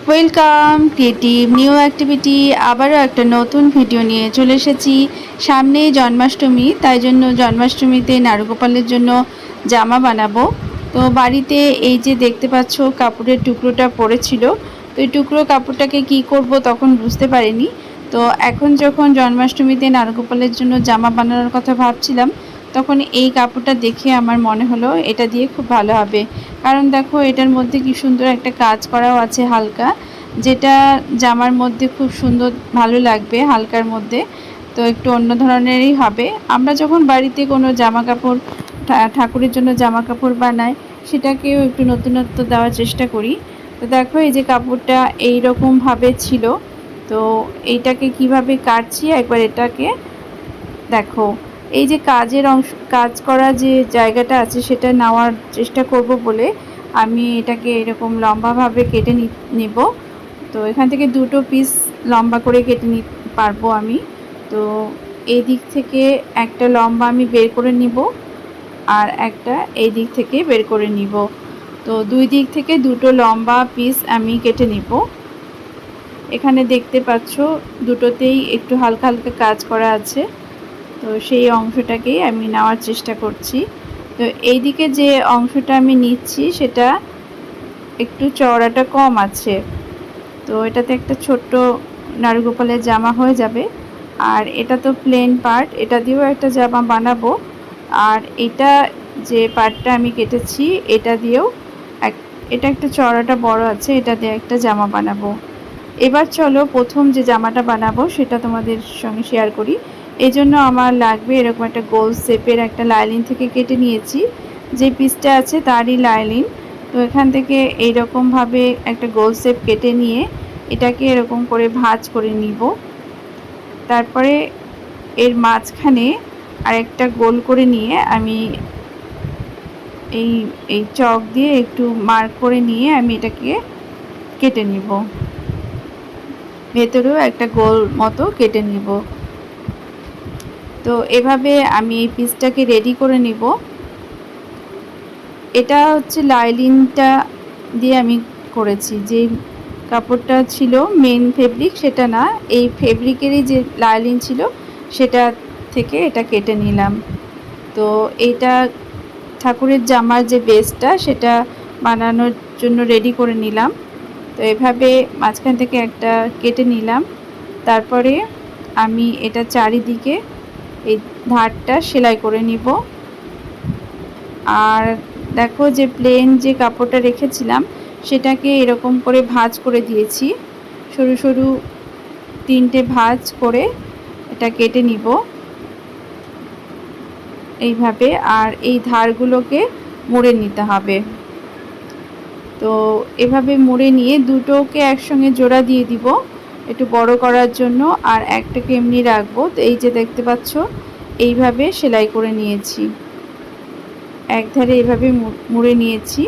Welcome creative new activity. আবারও একটা নতুন ভিডিও নিয়ে চলে এসেছি। সামনেই জন্মাষ্টমী, তাই জন্য জন্মাষ্টমীতে নারগোপালের জন্য জামা বানাবো। তো বাড়িতে এই যে দেখতে পাচ্ছ কাপড়ের টুকরোটা পড়েছিল, তো এই টুকরো কাপড়টাকে কি করব তখন বুঝতে পারিনি। তো এখন যখন জন্মাষ্টমীতে নারগোপালের জন্য জামা বানানোর কথা ভাবছিলাম, তখন এই কাপড়টা দেখে আমার মনে হলো এটা দিয়ে খুব ভালো হবে। কারণ দেখো এটার মধ্যে কি সুন্দর একটা কাজ করাও আছে হালকা, যেটা জামার মধ্যে খুব সুন্দর ভালো লাগবে হালকার মধ্যে। তো একটু অন্য ধরনেরই হবে। আমরা যখন বাড়িতে কোনো জামা কাপড় ঠাকুরের জন্য জামা কাপড় বানাই, সেটাকেও একটু নতুনত্ব দেওয়ার চেষ্টা করি। তো দেখো এই যে কাপড়টা এই রকমভাবে ছিল, তো এইটাকে কিভাবে কাটছি একবার এটাকে দেখো। এই যে কাজ করা যে জায়গাটা আছে সেটা নেওয়ার চেষ্টা করব বলে আমি এটাকে এরকম লম্বাভাবে কেটে নিব। তো এখান থেকে দুটো পিস লম্বা করে কেটে নিতে পারবো আমি। তো এই দিক থেকে একটা লম্বা আমি বের করে নিব, আর একটা এই দিক থেকে বের করে নিব। তো দুই দিক থেকে দুটো লম্বা পিস আমি কেটে নিব। এখানে দেখতে পাচ্ছ দুটোতেই একটু হালকা হালকা কাজ করা আছে, তো সেই অংশটাকেই আমি নেওয়ার চেষ্টা করছি। তো এই দিকে যে অংশটা আমি নিচ্ছি সেটা একটু চওড়াটা কম আছে, তো এটাতে একটা ছোট্ট নারগোপালের জামা হয়ে যাবে। আর এটা তো প্লেন পার্ট, এটা দিয়েও একটা জামা বানাবো। আর এটা যে পার্টটা আমি কেটেছি এটা দিয়েও এটা একটা চওড়াটা বড় আছে, এটা দিয়ে একটা জামা বানাবো। এবার চলো প্রথম যে জামাটা বানাবো সেটা তোমাদের সঙ্গে শেয়ার করি। এই জন্য আমার লাগবে এরকম একটা গোল শেপের একটা লাইলিন থেকে কেটে নিয়েছি, যে পিসটা আছে তারই লাইলিন। তো এখান থেকে এইরকমভাবে একটা গোল শেপ কেটে নিয়ে এটাকে এরকম করে ভাঁজ করে নিব। তারপরে এর মাঝখানে আরেকটা গোল করে নিয়ে আমি এই এই চক দিয়ে একটু মার্ক করে নিয়ে আমি এটাকে কেটে নিব। ভেতরেও একটা গোল মতো কেটে নিব। তো এভাবে আমি এই পিসটাকে রেডি করে নিব। এটা হচ্ছে লাইলিনটা দিয়ে আমি করেছি, যে কাপড়টা ছিল মেন ফেব্রিক সেটা না, এই ফেব্রিকেরই যে লাইলিন ছিল সেটা থেকে এটা কেটে নিলাম। তো এইটা ঠাকুরের জামার যে বেসটা সেটা বানানোর জন্য রেডি করে নিলাম। তো এভাবে মাঝখান থেকে একটা কেটে নিলাম। তারপরে আমি এটা চারিদিকে এই ধারটা সেলাই করে নিব। আর দেখো যে প্লেন যে কাপড়টা রেখেছিলাম সেটাকে এরকম করে ভাঁজ করে দিয়েছি, সরু সরু তিনটে ভাঁজ করে এটা কেটে নিব এইভাবে। আর এই ধারগুলোকে মুড়ে নিতে হবে। তো এভাবে মুড়ে নিয়ে দুটোকে একসঙ্গে জোড়া দিয়ে দিব একটু বড় করার জন্য, আর একটাকে এমনি রাখবো। তো এই যে দেখতে পাচ্ছ এইভাবে সেলাই করে নিয়েছি, এক ধারে এইভাবে মুড়ে নিয়েছি।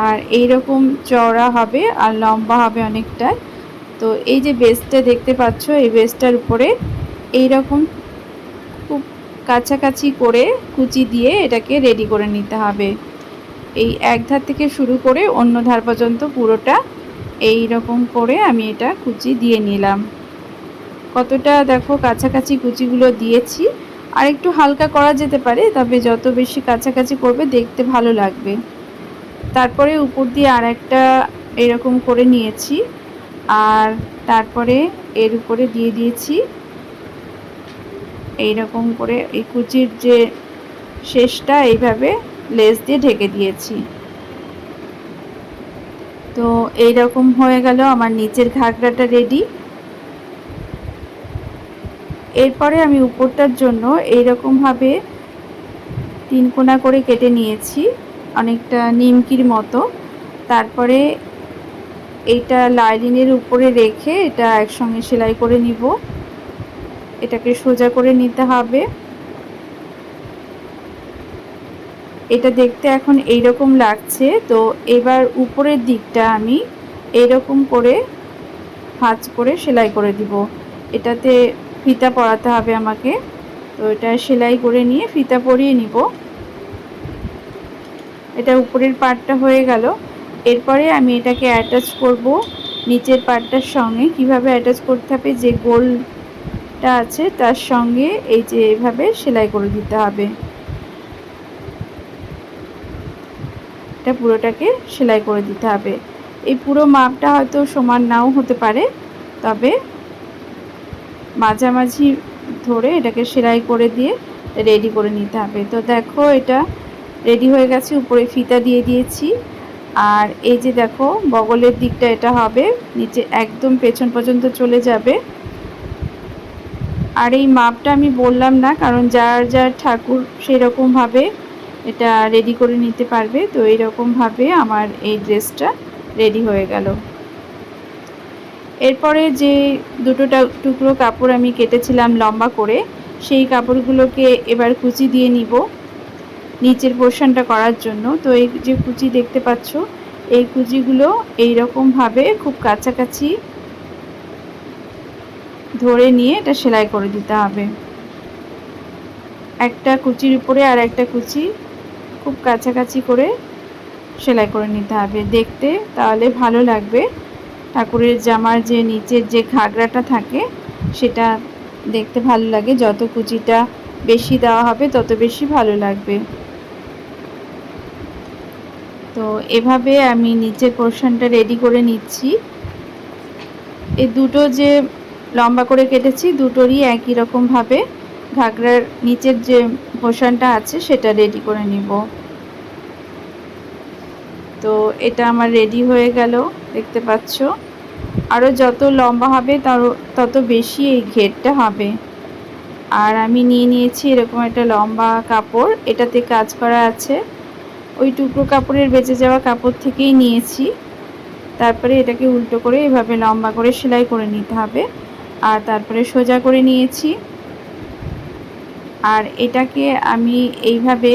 আর এই রকম চওড়া হবে আর লম্বা হবে অনেকটা। তো এই যে বেসটা দেখতে পাচ্ছ, এই বেসটার উপরে এই রকম খুব কাছাকাছি করে কুচি দিয়ে এটাকে রেডি করে নিতে হবে। এই এক ধার থেকে শুরু করে অন্য ধার পর্যন্ত পুরোটা এই রকম করে আমি এটা কুচি দিয়ে নিলাম। কতটা দেখো কাছাকাছি কুচিগুলো দিয়েছি, আর একটু হালকা করা যেতে পারে, তবে যত বেশি কাছাকাছি করবে দেখতে ভালো লাগবে। তারপরে উপর দিয়ে আর একটা এরকম করে নিয়েছি, আর তারপরে এর উপরে দিয়ে দিয়েছি এই রকম করে এই কুচির যে শেষটা এইভাবে লেস দিয়ে ঢেকে দিয়েছি। তো এই রকম হয়ে গেল আমার নিচের ঘাগরাটা রেডি। এরপরে আমি উপরটার জন্য এইরকমভাবে তিন কোনা করে কেটে নিয়েছি, অনেকটা নিমকির মতো। তারপরে এইটা লাইলিনের উপরে রেখে এটা একসঙ্গে সেলাই করে নিব। এটাকে সোজা করে নিতে হবে। এটা দেখতে এখন এইরকম লাগছে। তো এবার উপরের দিকটা আমি এইরকম করে ভাঁজ করে সেলাই করে দিব। এটাতে ফিতা পরাতে হবে আমাকে, তো এটা সেলাই করে নিয়ে ফিতা পরিয়ে নিব। এটা উপরের পার্টটা হয়ে গেল। এরপরে আমি এটাকে অ্যাটাচ করব নিচের পার্টটার সঙ্গে কিভাবে অ্যাটাচ করতে হবে, যে গোলটা আছে তার সঙ্গে এই যে এইভাবে সেলাই করে দিতে হবে। এটা পুরোটাকে সেলাই করে দিতে হবে। এই পুরো মাপটা হয়তো সমান নাও হতে পারে, তবে মাঝামাঝি ধরে এটাকে সেলাই করে দিয়ে রেডি করে নিতে হবে। তো দেখো এটা রেডি হয়ে গেছে, উপরে ফিতা দিয়ে দিয়েছি। আর এই যে দেখো বগলের দিকটা এটা হবে, নিচে একদম পেছন পর্যন্ত চলে যাবে। আর এই মাপটা আমি বললাম না, কারণ যার যার ঠাকুর সেই রকমভাবে এটা রেডি করে নিতে পারবে। তো এইরকমভাবে আমার এই ড্রেসটা রেডি হয়ে গেল। এরপরে যে দুটো টুকরো কাপড় আমি কেটেছিলাম লম্বা করে, সেই কাপড়গুলোকে এবার কুচি দিয়ে নিব নিচের পোর্শনটা করার জন্য। তো এই যে কুচি দেখতে পাচ্ছ, এই কুচিগুলো এইরকমভাবে খুব কাছাকাছি ধরে নিয়ে এটা সেলাই করে দিতে হবে। একটা কুচির উপরে আর একটা কুচি খুব কাছাকাছি করে সেলাই করে নিতে হবে দেখতে, তাহলে ভালো লাগবে। ঠাকুরের জামার যে নিচের যে ঘাগরাটা থাকে সেটা দেখতে ভালো লাগে, যত কুচিটা বেশি দেওয়া হবে তত বেশি ভালো লাগবে। তো এভাবে আমি নিচের পোর্শনটা রেডি করে নিচ্ছি। এই দুটো যে লম্বা করে কেটেছি দুটোরই একই রকমভাবে ঘাগরার নিচের যে পোর্শনটা আছে সেটা রেডি করে নিব। তো এটা আমার রেডি হয়ে গেল, দেখতে পাচ্ছ। আরও যত লম্বা হবে তত বেশি এই ঘেরটা হবে। আর আমি নিয়ে নিয়েছি এরকম একটা লম্বা কাপড়, এটাতে কাজ করা আছে। ওই টুকরো কাপড়ের বেঁচে যাওয়া কাপড় থেকেই নিয়েছি। তারপরে এটাকে উল্টো করে এভাবে লম্বা করে সেলাই করে নিতে হবে। আর তারপরে সোজা করে নিয়েছি। আর এটাকে আমি এইভাবে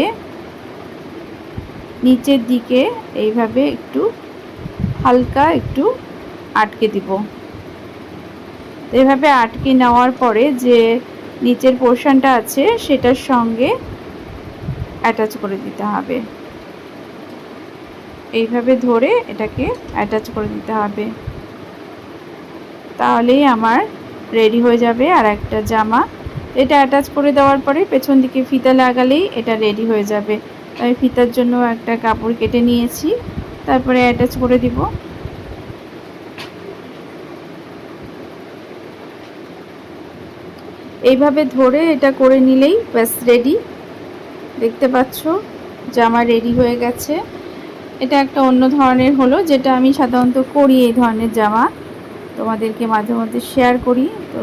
নিচের দিকে এইভাবে একটু হালকা একটু আটকে দিব। এভাবে আটকে নেওয়ার পরে যে নিচের পোর্শনটা আছে সেটার সঙ্গে অ্যাটাচ করে দিতে হবে। এইভাবে ধরে এটাকে অ্যাটাচ করে দিতে হবে, তাহলেই আমার রেডি হয়ে যাবে আর একটা জামা। এটা অ্যাটাচ করে দেওয়ার পরে পেছন দিকে ফিতা লাগালেই এটা রেডি হয়ে যাবে। তাই ফিতার জন্য একটা কাপড় কেটে নিয়েছি, তারপরে অ্যাটাচ করে দিব। এইভাবে ধরে এটা করে নিলেই ব্যাস রেডি। দেখতে পাচ্ছ জামা রেডি হয়ে গেছে। এটা একটা অন্য ধরনের হলো, যেটা আমি সাধারণত করি এই ধরনের জামা, তোমাদেরকে মাঝে মধ্যে শেয়ার করি। তো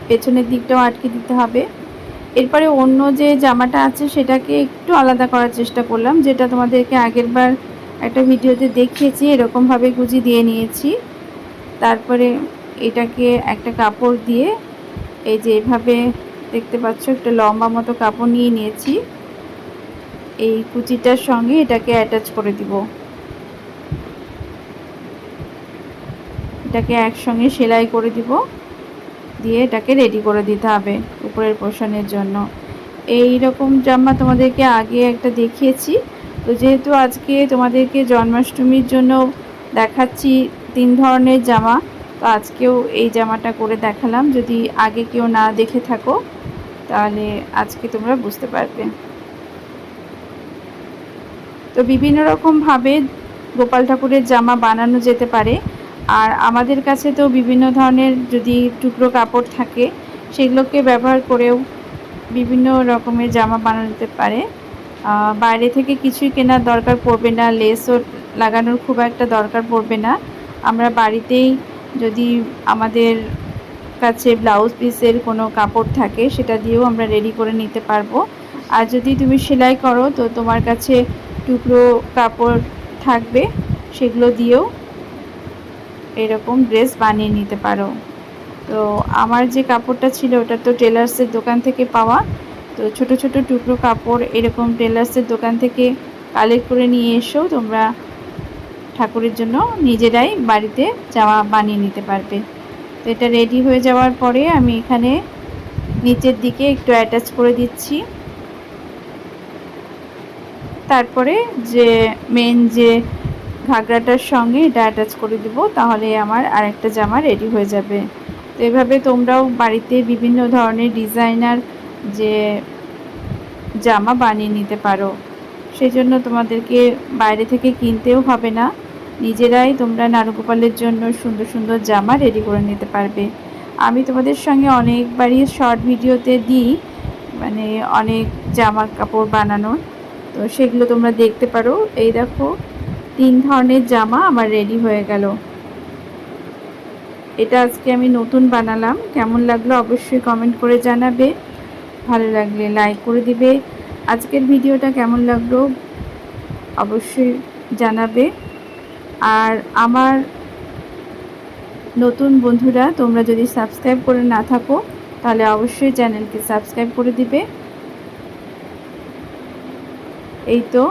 পেছনের দিকটাও আটকে দিতে হবে। এরপরে অন্য যে জামাটা আছে সেটাকে একটু আলাদা করার চেষ্টা করলাম, যেটা তোমাদেরকে আগেরবার একটা ভিডিওতে দেখিয়েছি। এরকমভাবে কুচি দিয়ে নিয়েছি, তারপরে এটাকে একটা কাপড় দিয়ে এই যে এভাবে দেখতে পাচ্ছ একটা লম্বা মতো কাপড় নিয়ে নিয়েছি। এই কুচিটার সঙ্গে এটাকে অ্যাটাচ করে দিব। এটাকে একসঙ্গে সেলাই করে দিব, দিয়ে এটাকে রেডি করে দিতে হবে উপরের পোর্শনের জন্য। এই রকম জামা তোমাদেরকে আগে একটা দেখিয়েছি। তো যেহেতু আজকে তোমাদেরকে জন্মাষ্টমীর জন্য দেখাচ্ছি 3 ধরনের জামা, তো আজকেও এই জামাটা করে দেখালাম। যদি আগে কেউ না দেখে থাকো তাহলে আজকে তোমরা বুঝতে পারবে। তো বিভিন্ন রকমভাবে গোপাল ঠাকুরের জামা বানানো যেতে পারে। আর আমাদের কাছে তো বিভিন্ন ধরনের যদি টুকরো কাপড় থাকে সেগুলোকে ব্যবহার করেও বিভিন্ন রকমের জামা বানানো যেতে পারে। বাইরে থেকে কিছুই কেনার দরকার পড়বে না, লেসও লাগানোর খুব একটা দরকার পড়বে না। আমরা বাড়িতেই যদি আমাদের কাছে ব্লাউজ পিসের কোনো কাপড় থাকে সেটা দিয়েও আমরা রেডি করে নিতে পারবো। আর যদি তুমি সেলাই করো তো তোমার কাছে টুকরো কাপড় থাকবে, সেগুলো দিয়েও এরকম ড্রেস বানিয়ে নিতে পারো। তো আমার যে কাপড়টা ছিল ওটা তো টেলার্সের দোকান থেকে পাওয়া। তো ছোট ছোট টুকরো কাপড় এরকম টেলার্সের দোকান থেকে কালেক্ট করে নিয়ে এসেও তোমরা ঠাকুরের জন্য নিজেরাই বাড়িতে জামা বানিয়ে নিতে পারবে। তো এটা রেডি হয়ে যাওয়ার পরে আমি এখানে নিচের দিকে একটু অ্যাটাচ করে দিচ্ছি। তারপরে যে মেন যে ঘাগরাটার সঙ্গে এটা অ্যাটাচ করে দিব, তাহলে আমার আরেকটা জামা রেডি হয়ে যাবে। তো এভাবে তোমরাও বাড়িতে বিভিন্ন ধরনের ডিজাইনার যে জামা বানিয়ে নিতে পারো। সেজন্য তোমাদেরকে বাইরে থেকে কিনতেও হবে না, নিজেরাই তোমরা নারুগোপালের জন্য সুন্দর সুন্দর জামা রেডি করে নিতে পারবে। আমি তোমাদের সঙ্গে অনেকবারই শর্ট ভিডিওতে দিই, মানে অনেক জামা কাপড় বানানোর, তো সেগুলো তোমরা দেখতে পারো। এই দেখো 3 ধরনের জামা আমার রেডি হয়ে গেল। এটা আজকে আমি নতুন বানালাম, কেমন লাগলো অবশ্যই কমেন্ট করে জানাবে, ভালো লাগলে লাইক করে দিবে। আজকের ভিডিওটা কেমন লাগলো অবশ্যই জানাবে। আর আমার নতুন বন্ধুরা তোমরা যদি সাবস্ক্রাইব করে না থাকো তাহলে অবশ্যই চ্যানেলকে সাবস্ক্রাইব করে দিবে। এই তো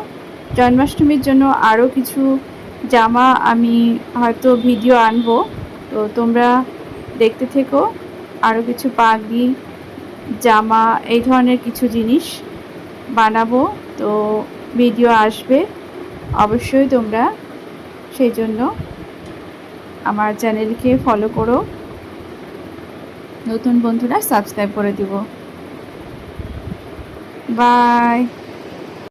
জন্মাষ্টমীর জন্য আরও কিছু জামা আমি হয়তো ভিডিও আনবো, তো তোমরা দেখতে থেকো। আরও কিছু পাগড়ি, জামা, এই ধরনের কিছু জিনিস বানাবো, তো ভিডিও আসবে অবশ্যই। তোমরা সেই জন্য আমার চ্যানেলকে ফলো করো, নতুন বন্ধুরা সাবস্ক্রাইব করে দিব। বাই।